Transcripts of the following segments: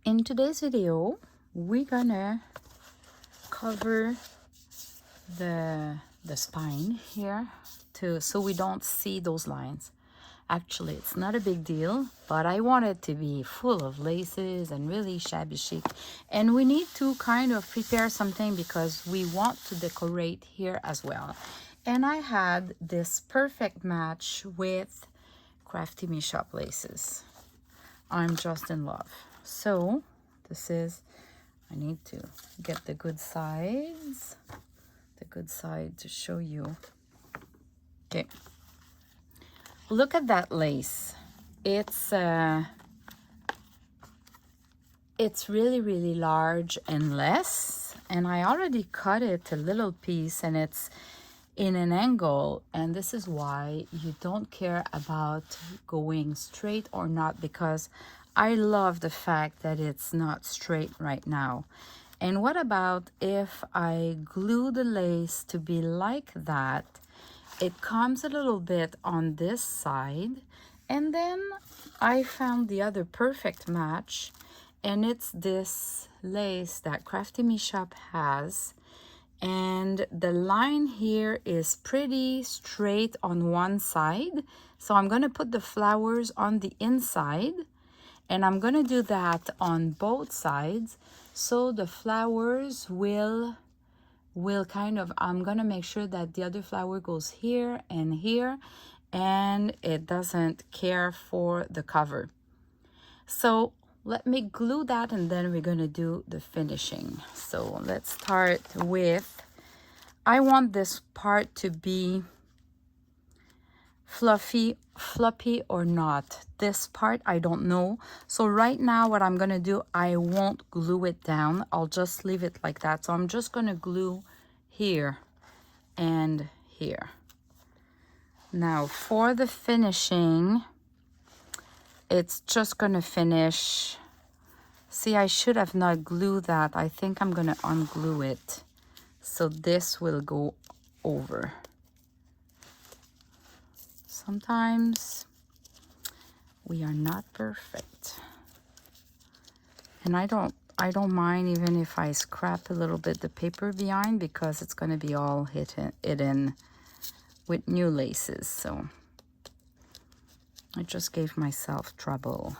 In today's video, we're gonna cover the spine here so we don't see those lines. Actually, it's not a big deal, but I want it to be full of laces and really shabby chic. And we need to kind of prepare something because we want to decorate here as well. And I had this perfect match with Crafty Me Shop laces. I'm just in love. So this is, I need to get the good sides, to show you. Okay, look at that lace. It's really large and less, and I already cut it a little piece, and it's in an angle, and this is why you don't care about going straight or not, because I love the fact that it's not straight right now. And what about if I glue the lace to be like that? It comes a little bit on this side, and then I found the other perfect match, and it's this lace that Crafty Me Shop has. And the line here is pretty straight on one side. So I'm going to put the flowers on the inside, and I'm going to do that on both sides. So the flowers will kind of, I'm going to make sure that the other flower goes here, and it doesn't care for the cover. So let me glue that, and then we're going to do the finishing. So let's start with, I want this part to be fluffy or not. This part, I don't know. So right now what I'm going to do, I won't glue it down. I'll just leave it like that. So I'm just going to glue here and here. Now for the finishing, it's just going to finish. See, I should have not glued that. I think I'm going to unglue it. So this will go over. Sometimes we are not perfect. And I don't mind even if I scrap a little bit the paper behind, because it's going to be all hidden with new laces. So I just gave myself trouble.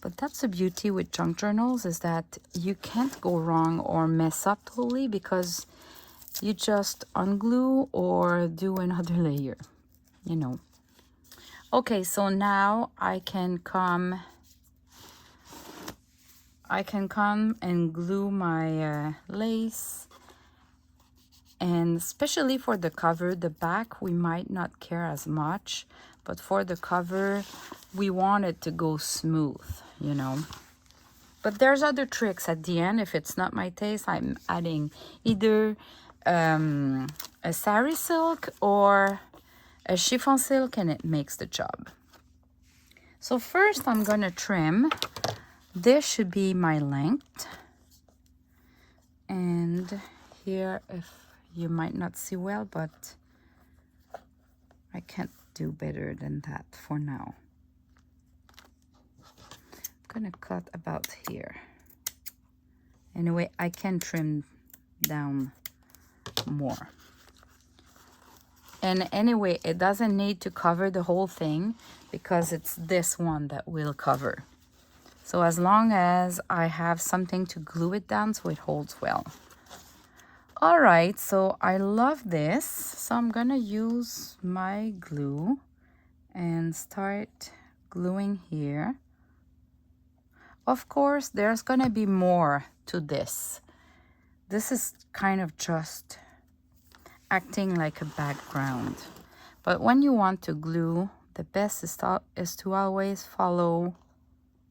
But that's the beauty with junk journals, is that you can't go wrong or mess up totally, because you just unglue or do another layer, you know. Okay, so now I can come and glue my lace. And especially for the cover, the back we might not care as much, but for the cover we want it to go smooth, you know. But there's other tricks at the end. If it's not my taste, I'm adding either a sari silk or a chiffon silk, and it makes the job. So first I'm gonna trim. This should be my length, and here, if you might not see well, but I can't do better than that for now. I'm gonna cut about here. Anyway, I can trim down more. And anyway, it doesn't need to cover the whole thing, because it's this one that will cover. So as long as I have something to glue it down so it holds well. All right, so I love this. So I'm gonna use my glue and start gluing here. Of course, there's gonna be more to this. This is kind of just acting like a background. But when you want to glue, the best is to always follow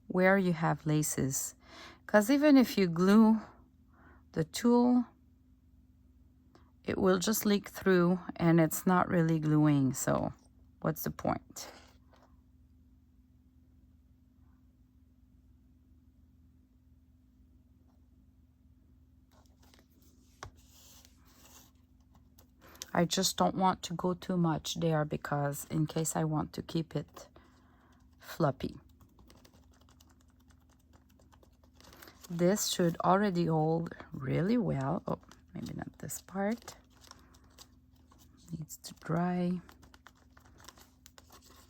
where you have laces. Because even if you glue the tool, it will just leak through, and it's not really gluing. So what's the point? I just don't want to go too much there, because in case I want to keep it floppy. This should already hold really well. Oh, maybe not this part. Needs to dry.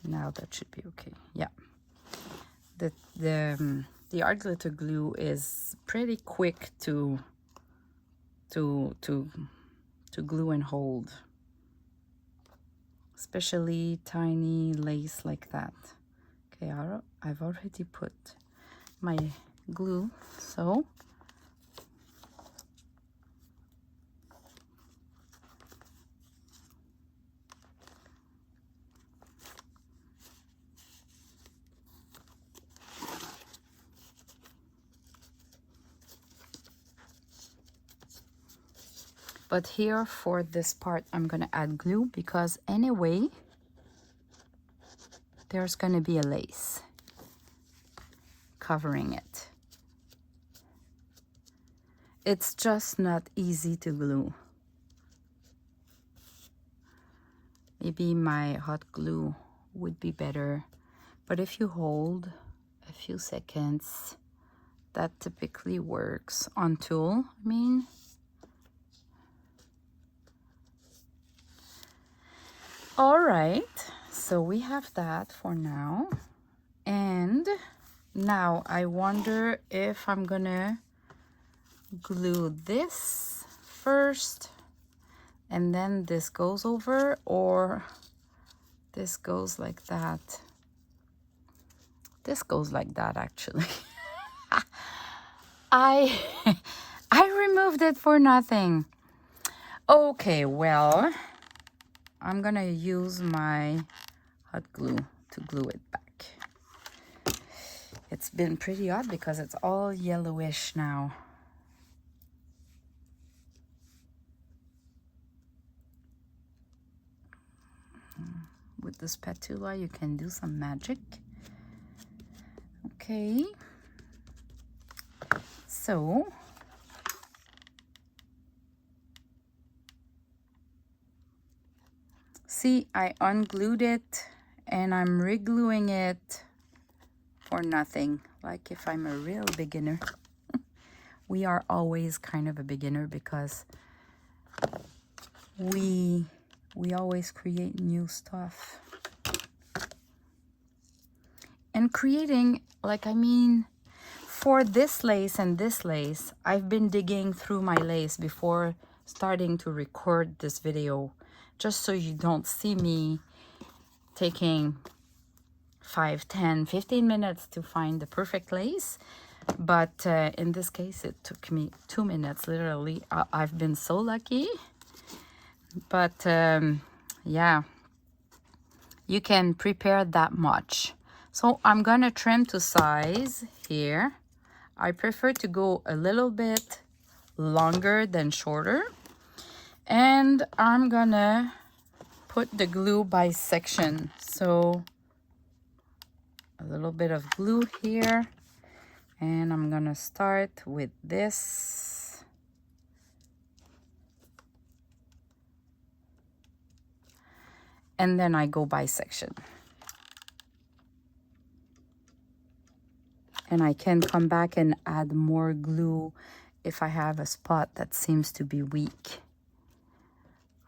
Now that should be okay. Yeah. The art glitter glue is pretty quick to glue and hold, especially tiny lace like that. Okay, I've already put my glue, so but here for this part I'm gonna add glue because anyway there's gonna be a lace covering it. It's just not easy to glue. Maybe my hot glue would be better, but if you hold a few seconds, that typically works on tulle, I mean. All right, so we have that for now. And now I wonder if I'm gonna glue this first and then this goes over, or this goes like that. This goes like that actually. I removed it for nothing. Okay, well, I'm gonna use my hot glue to glue it back. It's been pretty odd because it's all yellowish now. With the spatula, you can do some magic. Okay. So, see, I unglued it and I'm regluing it for nothing. Like if I'm a real beginner. We are always kind of a beginner because we always create new stuff. And creating, like, I mean, for this lace and this lace, I've been digging through my lace before starting to record this video, just so you don't see me taking 5, 10, 15 minutes to find the perfect lace. But in this case, it took me 2 minutes, literally. I've been so lucky. But yeah, you can prepare that much. So I'm gonna trim to size here. I prefer to go a little bit longer than shorter. And I'm gonna put the glue by section. So a little bit of glue here. And I'm gonna start with this. And then I go by section. And I can come back and add more glue if I have a spot that seems to be weak.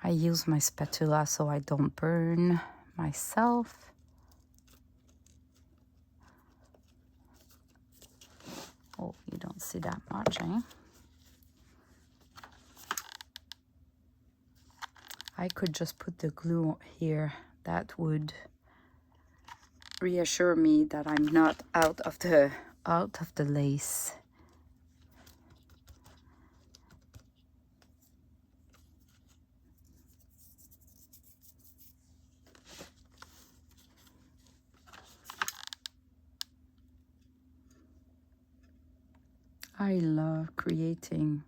I use my spatula so I don't burn myself. Oh, you don't see that much, eh? I could just put the glue here. That would reassure me that I'm not out of the lace. I love creating.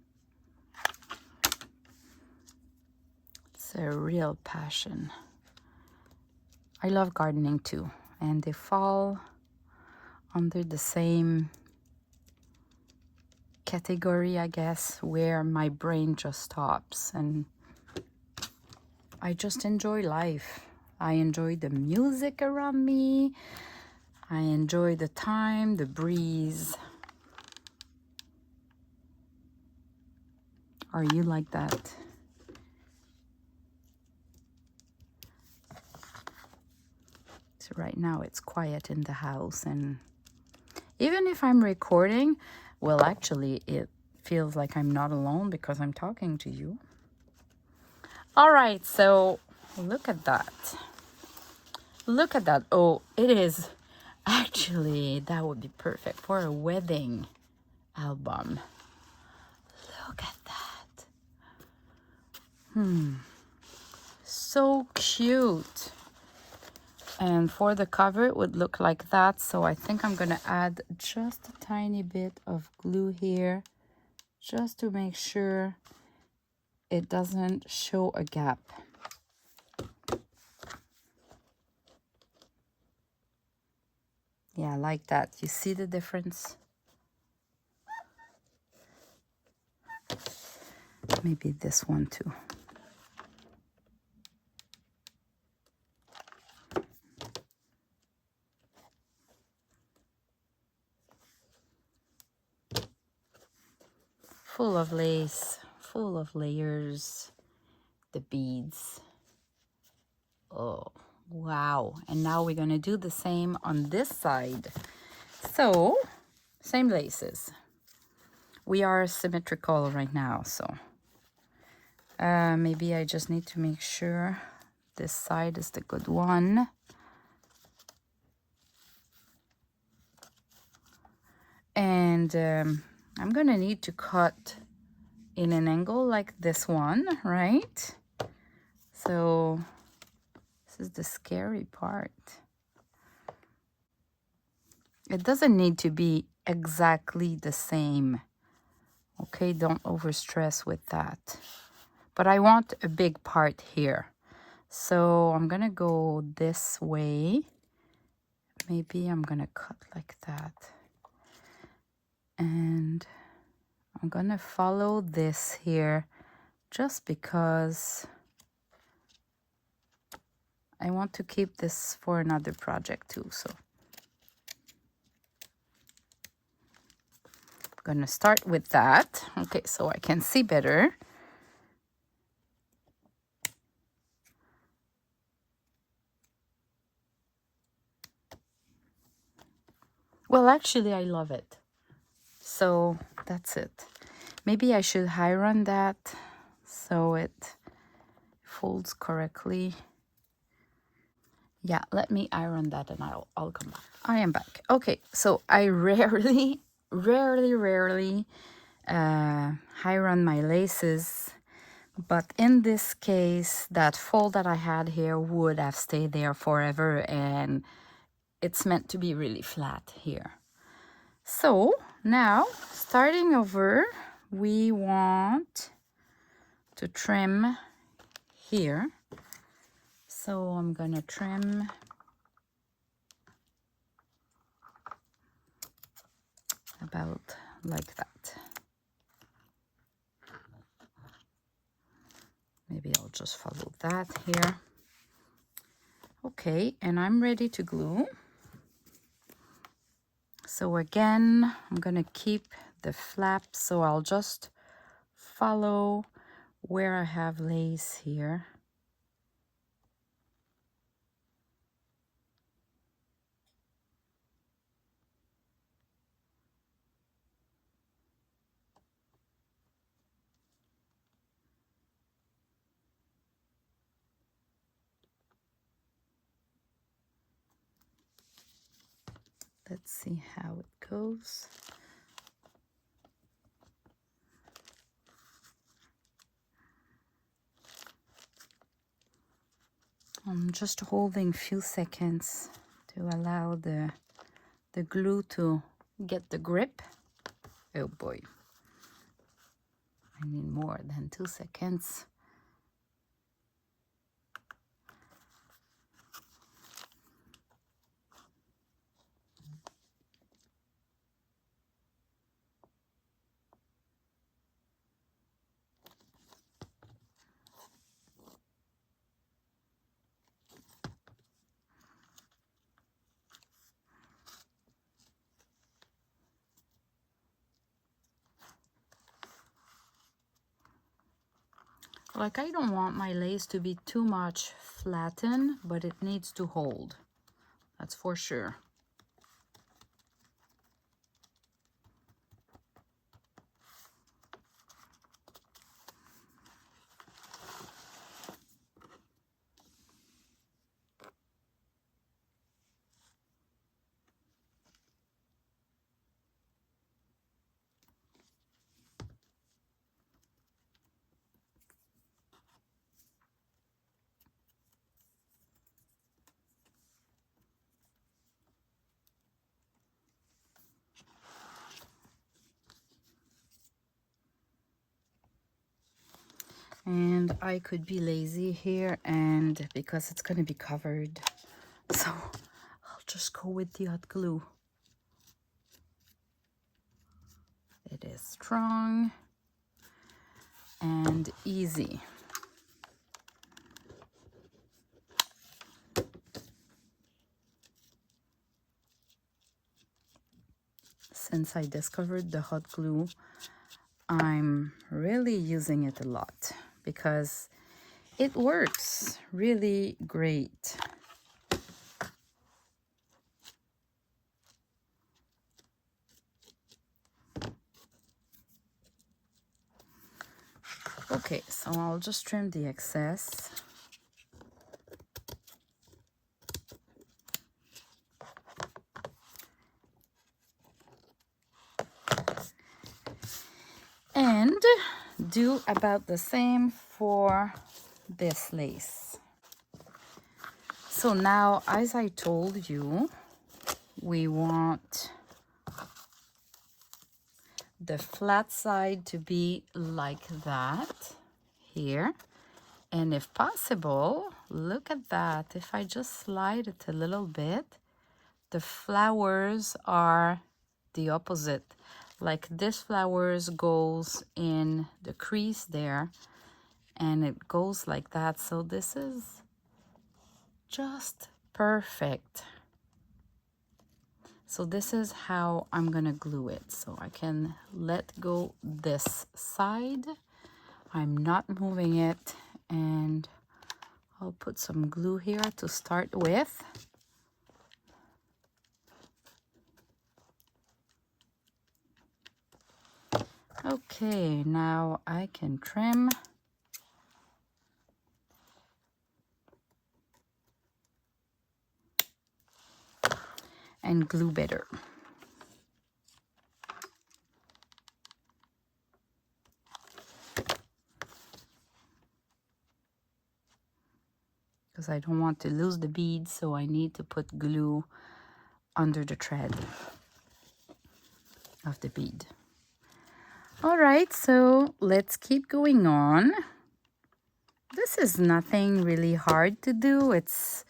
It's a real passion. I love gardening too, and they fall under the same category, I guess, where my brain just stops and I just enjoy life. I enjoy the music around me. I enjoy the time, the breeze. Are you like that? So right now it's quiet in the house, and even if I'm recording, well, actually it feels like I'm not alone because I'm talking to you. All right, so look at that. Look at that. Oh, it is actually, that would be perfect for a wedding album. Look at that. So cute. And for the cover, it would look like that. So I think I'm going to add just a tiny bit of glue here, just to make sure it doesn't show a gap. Yeah, like that. You see the difference? Maybe this one too. Full of lace, full of layers, the beads. Oh, wow. And now we're going to do the same on this side. So, same laces. We are symmetrical right now, so maybe I just need to make sure this side is the good one. And I'm going to need to cut in an angle like this one, right? So this is the scary part. It doesn't need to be exactly the same. Okay, don't overstress with that. But I want a big part here. So I'm gonna go this way. Maybe I'm gonna cut like that. And I'm gonna follow this here just because I want to keep this for another project too. So I'm gonna start with that. Okay, so I can see better. Well, actually, I love it. So that's it. Maybe I should iron that so it folds correctly. Yeah, let me iron that and I'll come back. I am back. Okay, so I rarely iron my laces, but in this case, that fold that I had here would have stayed there forever, and it's meant to be really flat here. So now, starting over, we want to trim here. So I'm gonna trim about like that. Maybe I'll just follow that here. Okay, and I'm ready to glue. So again, I'm gonna keep the flap, so I'll just follow where I have lace here. Let's see how it goes. I'm just holding a few seconds to allow the glue to get the grip. Oh boy, I need more than 2 seconds. Like, I don't want my lace to be too much flattened, but it needs to hold. That's for sure. And I could be lazy here, and because it's going to be covered, so I'll just go with the hot glue. It is strong and easy. Since I discovered the hot glue, I'm really using it a lot because it works really great. Okay, so I'll just trim the excess. And do about the same for this lace. So now, as I told you, we want the flat side to be like that here. And if possible, look at that. If I just slide it a little bit, the flowers are the opposite. Like this flowers goes in the crease there, and it goes like that. So this is just perfect. So this is how I'm gonna glue it. So I can let go this side. I'm not moving it, and I'll put some glue here to start with. Okay, now I can trim. And glue better. Because I don't want to lose the beads, so I need to put glue under the thread of the bead. All right, so let's keep going on. This is nothing really hard to do. It's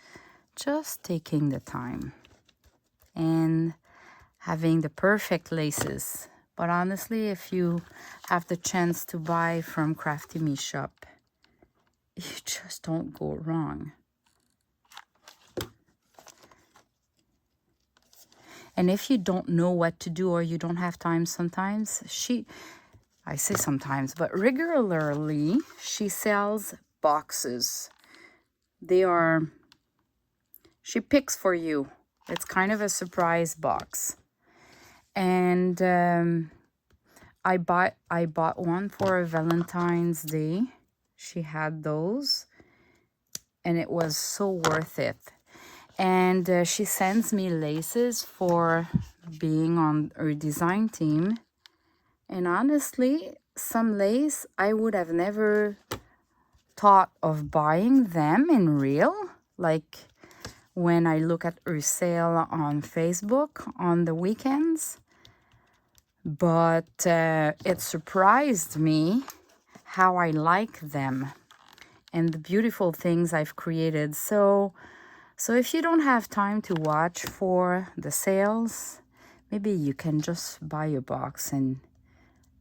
just taking the time and having the perfect laces. But honestly, if you have the chance to buy from Crafty Me Shop, you just don't go wrong. And if you don't know what to do or you don't have time sometimes, I say sometimes, but regularly, she sells boxes. She picks for you. It's kind of a surprise box. And I bought one for Valentine's Day. She had those, and it was so worth it. And she sends me laces for being on her design team. And honestly, some lace, I would have never thought of buying them in real. Like when I look at her sale on Facebook on the weekends. But it surprised me how I like them and the beautiful things I've created. So if you don't have time to watch for the sales, maybe you can just buy a box and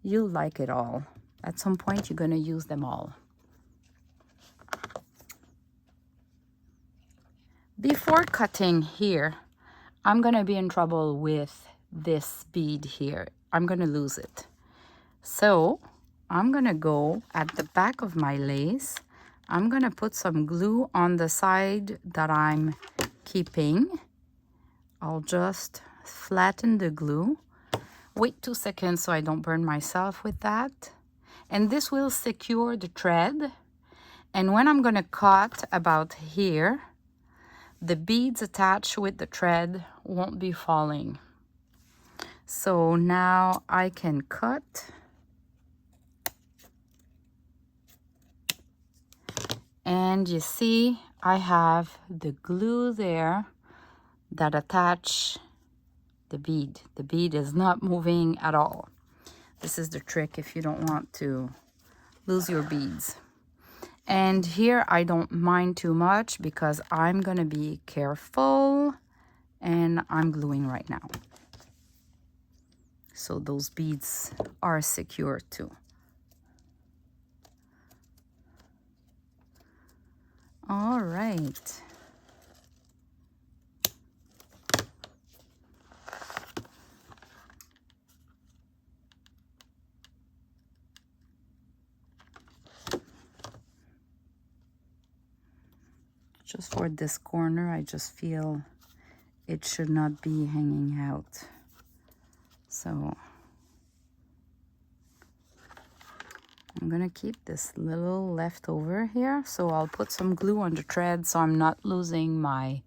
you'll like it all. At some point, you're going to use them all. Before cutting here, I'm going to be in trouble with this bead here. I'm going to lose it. So I'm gonna go at the back of my lace. I'm gonna put some glue on the side that I'm keeping. I'll just flatten the glue. Wait 2 seconds so I don't burn myself with that. And this will secure the thread. And when I'm gonna cut about here, the beads attached with the thread won't be falling. So now I can cut. And you see, I have the glue there that attach the bead. The bead is not moving at all. This is the trick if you don't want to lose your beads. And here I don't mind too much because I'm gonna be careful and I'm gluing right now. So those beads are secure too. All right. Just for this corner, I just feel it should not be hanging out. So I'm gonna keep this little leftover here. So I'll put some glue on the thread so I'm not losing my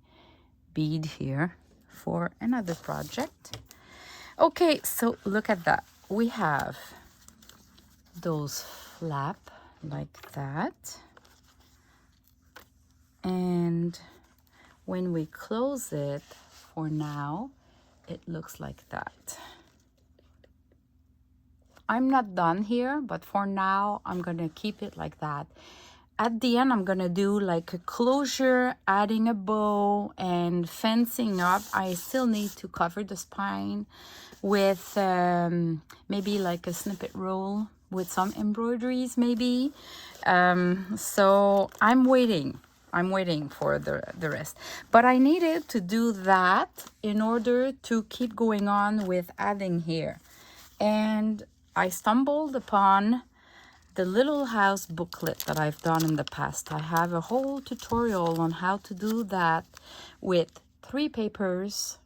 bead here for another project. Okay, so look at that. We have those flap like that. And when we close it, for now, it looks like that. I'm not done here, but for now, I'm gonna keep it like that. At the end, I'm gonna do like a closure, adding a bow and fencing up. I still need to cover the spine with maybe like a snippet roll with some embroideries maybe. So I'm waiting for the rest. But I needed to do that in order to keep going on with adding here. And I stumbled upon the Little House booklet that I've done in the past. I have a whole tutorial on how to do that with 3 papers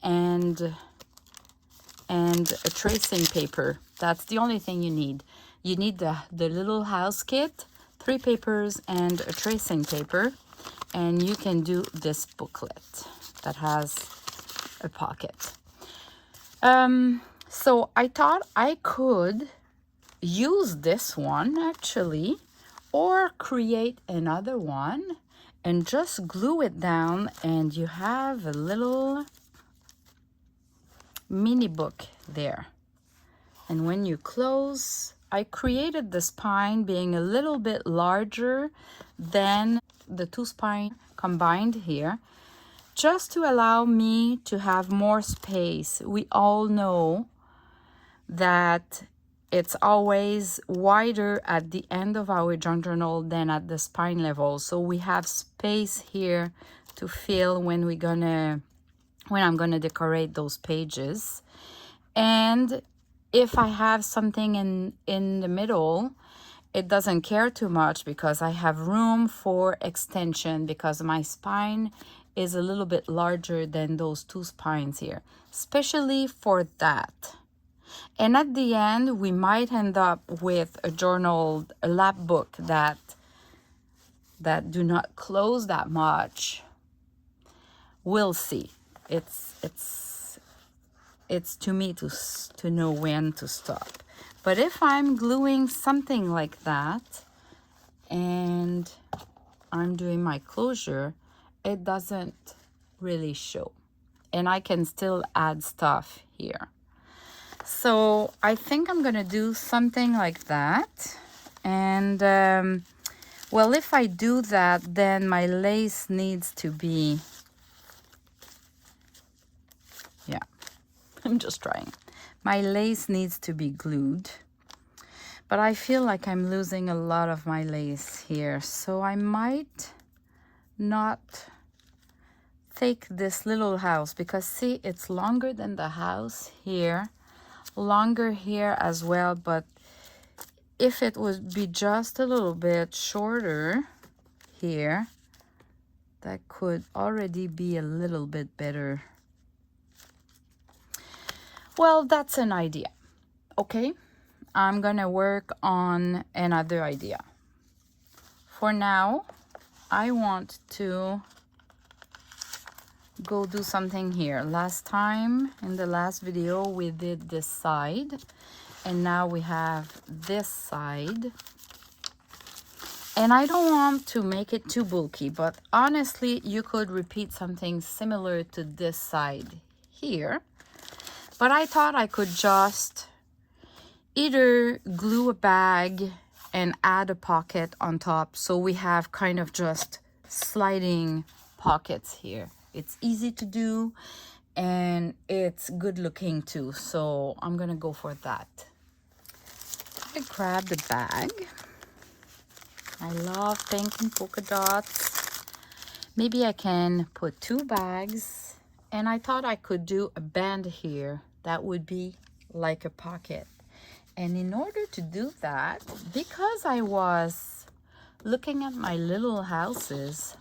and a tracing paper. That's the only thing you need. You need the Little House kit, 3 papers and a tracing paper, and you can do this booklet that has a pocket. So I thought I could use this one actually, or create another one and just glue it down, and you have a little mini book there. And when you close, I created the spine being a little bit larger than the 2 spines combined here, just to allow me to have more space. We all know that it's always wider at the end of our journal than at the spine level. So we have space here to fill when I'm gonna decorate those pages. And if I have something in the middle, it doesn't care too much because I have room for extension, because my spine is a little bit larger than those 2 spines here, especially for that. And at the end, we might end up with a journal, a lap book that do not close that much. We'll see. It's to me to know when to stop. But if I'm gluing something like that and I'm doing my closure, it doesn't really show. And I can still add stuff here. So I think I'm gonna do something like that. And well, if I do that, then my lace needs to be, yeah, I'm just trying. My lace needs to be glued, but I feel like I'm losing a lot of my lace here. So I might not take this little house, because see, it's longer than the house here, longer here as well, but if it would be just a little bit shorter here, that could already be a little bit better. Well, that's an idea. Okay, I'm gonna work on another idea. For now, I want to go do something here. Last time, in the last video, we did this side, and now we have this side. And I don't want to make it too bulky, but honestly, you could repeat something similar to this side here. But I thought I could just either glue a bag and add a pocket on top, so we have kind of just sliding pockets here. It's easy to do and it's good looking too, so I'm gonna go for that. I grab the bag. I love pink and polka dots. Maybe I can put 2 bags, and I thought I could do a band here that would be like a pocket. And in order to do that, because I was looking at my little houses,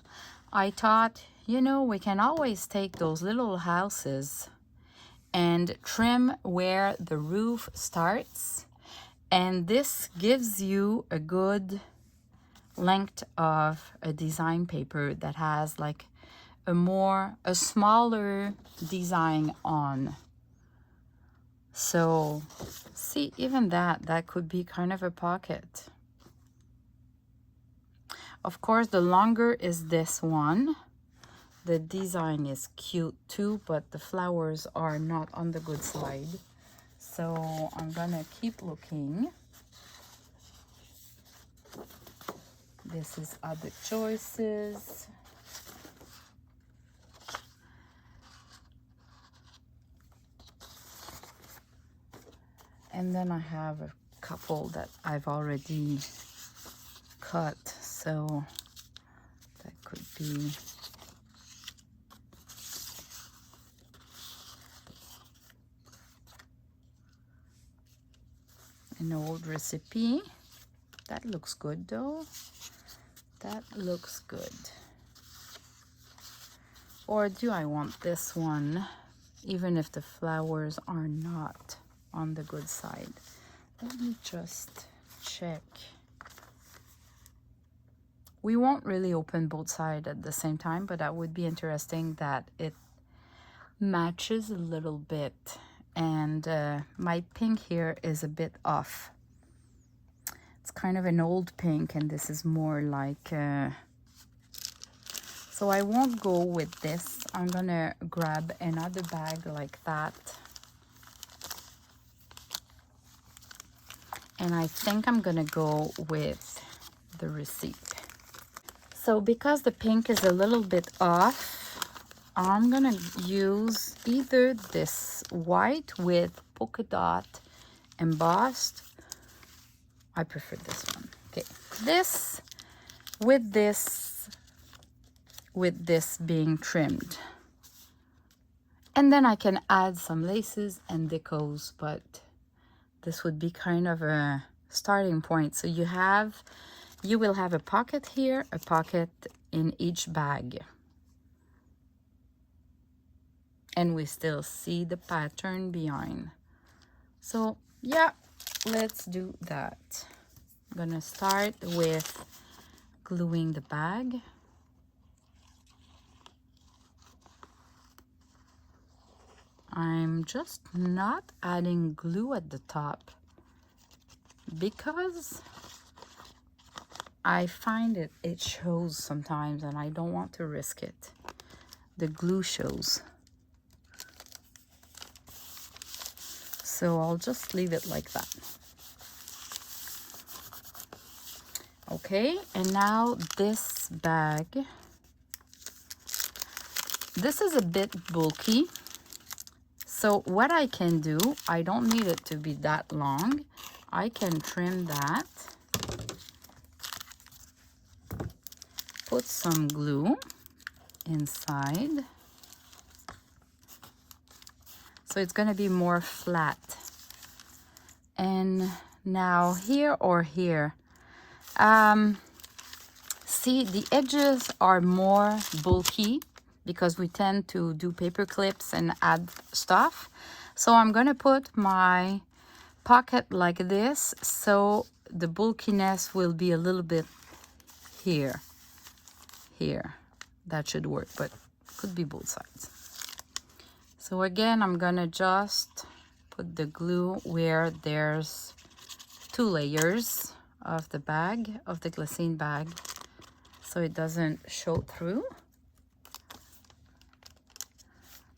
I thought, you know, we can always take those little houses and trim where the roof starts, and this gives you a good length of a design paper that has like a smaller design on. So see, even that could be kind of a pocket. Of course, the longer is this one. The design is cute too, but the flowers are not on the good side. So I'm gonna keep looking. This is other choices. And then I have a couple that I've already cut, so that could be an old recipe. That looks good though. That looks good. Or do I want this one, even if the flowers are not on the good side? Let me just check. We won't really open both sides at the same time, but that would be interesting that it matches a little bit. And my pink here is a bit off. It's kind of an old pink, and this is more like so I won't go with this. I'm gonna grab another bag like that, and I think I'm gonna go with the receipt. So because the pink is a little bit off, I'm gonna use either this white with polka dot embossed. I prefer this one. Okay, this with this being trimmed, and then I can add some laces and decos, but this would be kind of a starting point. So you will have a pocket here, a pocket in each bag, and we still see the pattern behind. So yeah, let's do that. I'm gonna start with gluing the bag. I'm just not adding glue at the top because I find it shows sometimes, and I don't want to risk it. The glue shows. So I'll just leave it like that. Okay, and now this bag. This is a bit bulky. So what I can do, I don't need it to be that long. I can trim that. Put some glue inside. So it's going to be more flat. And now here or here. See, the edges are more bulky because we tend to do paper clips and add stuff. So I'm gonna put my pocket like this, so the bulkiness will be a little bit here. That should work, but could be both sides. So again, I'm gonna just put the glue where there's 2 layers of the bag, of the glassine bag, so it doesn't show through.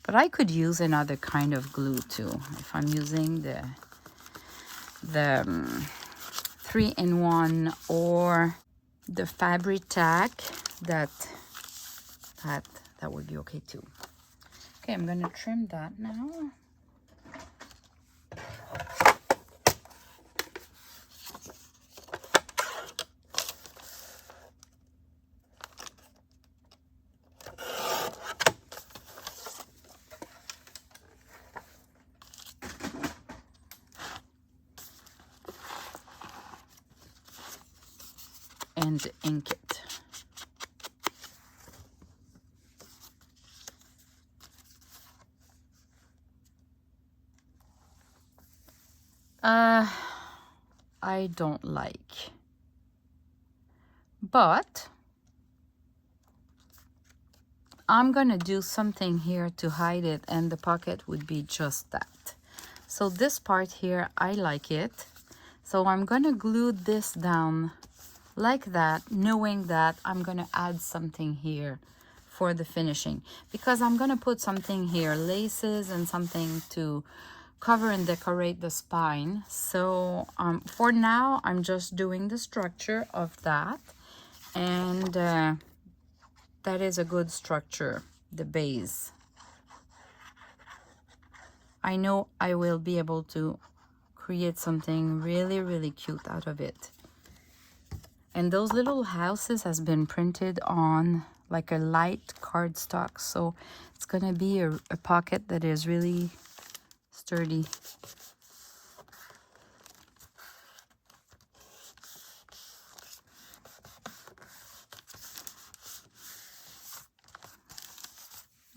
But I could use another kind of glue too. If I'm using the 3-in-1 or the fabric tack, that would be okay too. Okay, I'm gonna trim that now. And ink it. I don't like, but I'm gonna do something here to hide it, and the pocket would be just that. So this part here, I like it. So I'm gonna glue this down like that, knowing that I'm gonna add something here for the finishing, because I'm gonna put something here, laces and something to cover and decorate the spine. So for now, I'm just doing the structure of that, and that is a good structure, the base. I know I will be able to create something really, really cute out of it. And those little houses has been printed on like a light cardstock, so it's gonna be a pocket that is really sturdy.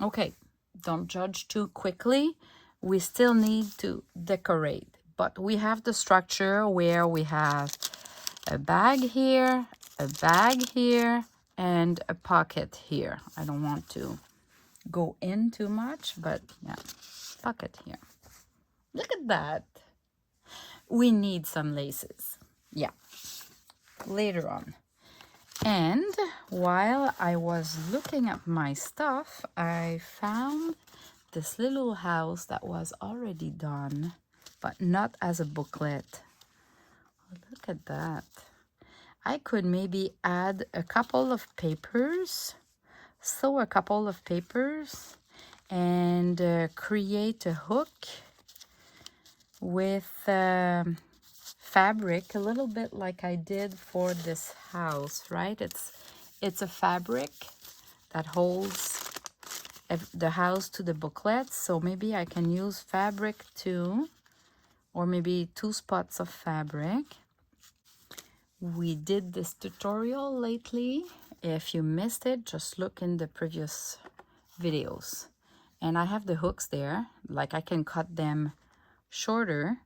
Okay, don't judge too quickly. We still need to decorate, but we have the structure where we have a bag here, and a pocket here. I don't want to go in too much, but yeah, pocket here. Look at that. We need some laces. Yeah, later on. And while I was looking at my stuff, I found this little house that was already done, but not as a booklet. Look at that. I could maybe add a couple of papers, sew a couple of papers, and create a hook with fabric, a little bit like I did for this house, right? It's a fabric that holds the house to the booklet, so maybe I can use fabric too, or maybe 2 spots of fabric. We did this tutorial lately. If you missed it, just look in the previous videos. And I have the hooks there, like I can cut them shorter,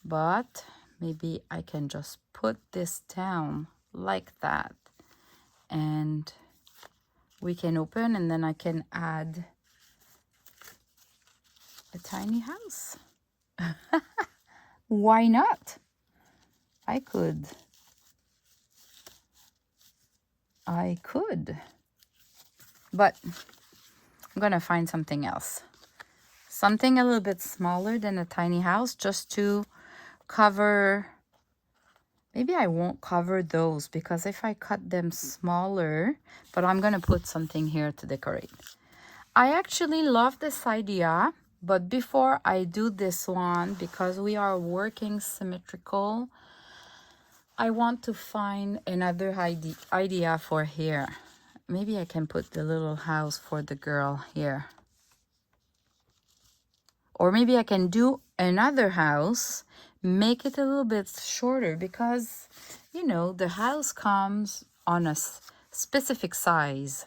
but maybe I can just put this down like that, and we can open, and then I can add a tiny house. Why not? I could, but I'm gonna find something else. Something a little bit smaller than a tiny house, just to cover. Maybe I won't cover those, because if I cut them smaller, but I'm gonna put something here to decorate. I actually love this idea, but before I do this one, because we are working symmetrical, I want to find another idea for here. Maybe I can put the little house for the girl here. Or maybe I can do another house, make it a little bit shorter because, you know, the house comes on a specific size.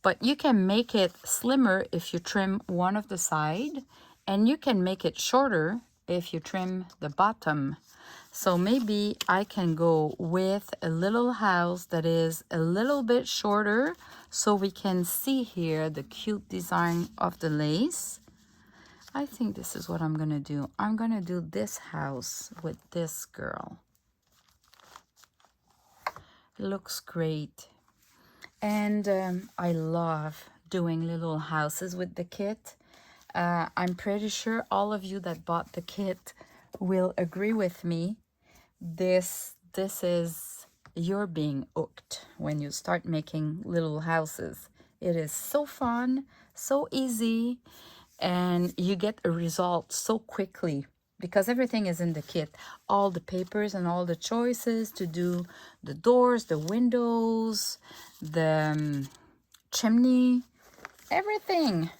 But you can make it slimmer if you trim one of the side, and you can make it shorter if you trim the bottom. So maybe I can go with a little house that is a little bit shorter so we can see here the cute design of the lace. I think this is what I'm gonna do. I'm gonna do this house with this girl. It looks great. And I love doing little houses with the kit. I'm pretty sure all of you that bought the kit will agree with me. This is, you're being hooked when you start making little houses. It is so fun, so easy, and you get a result so quickly because everything is in the kit. All the papers and all the choices to do the doors, the windows, the chimney, everything.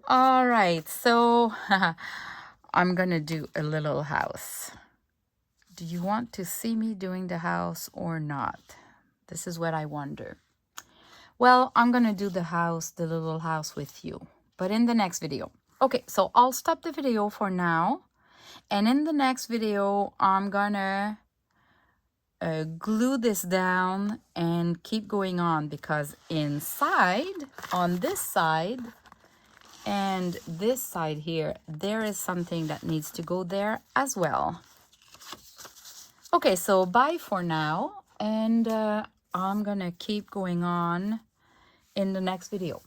All right, so I'm gonna do a little house. Do you want to see me doing the house or not? This is what I wonder. Well, I'm gonna do the house, the little house with you, but in the next video. Okay, so I'll stop the video for now. And in the next video, I'm gonna glue this down and keep going on, because inside, on this side and this side here, there is something that needs to go there as well. Okay, so bye for now, and I'm gonna keep going on in the next video.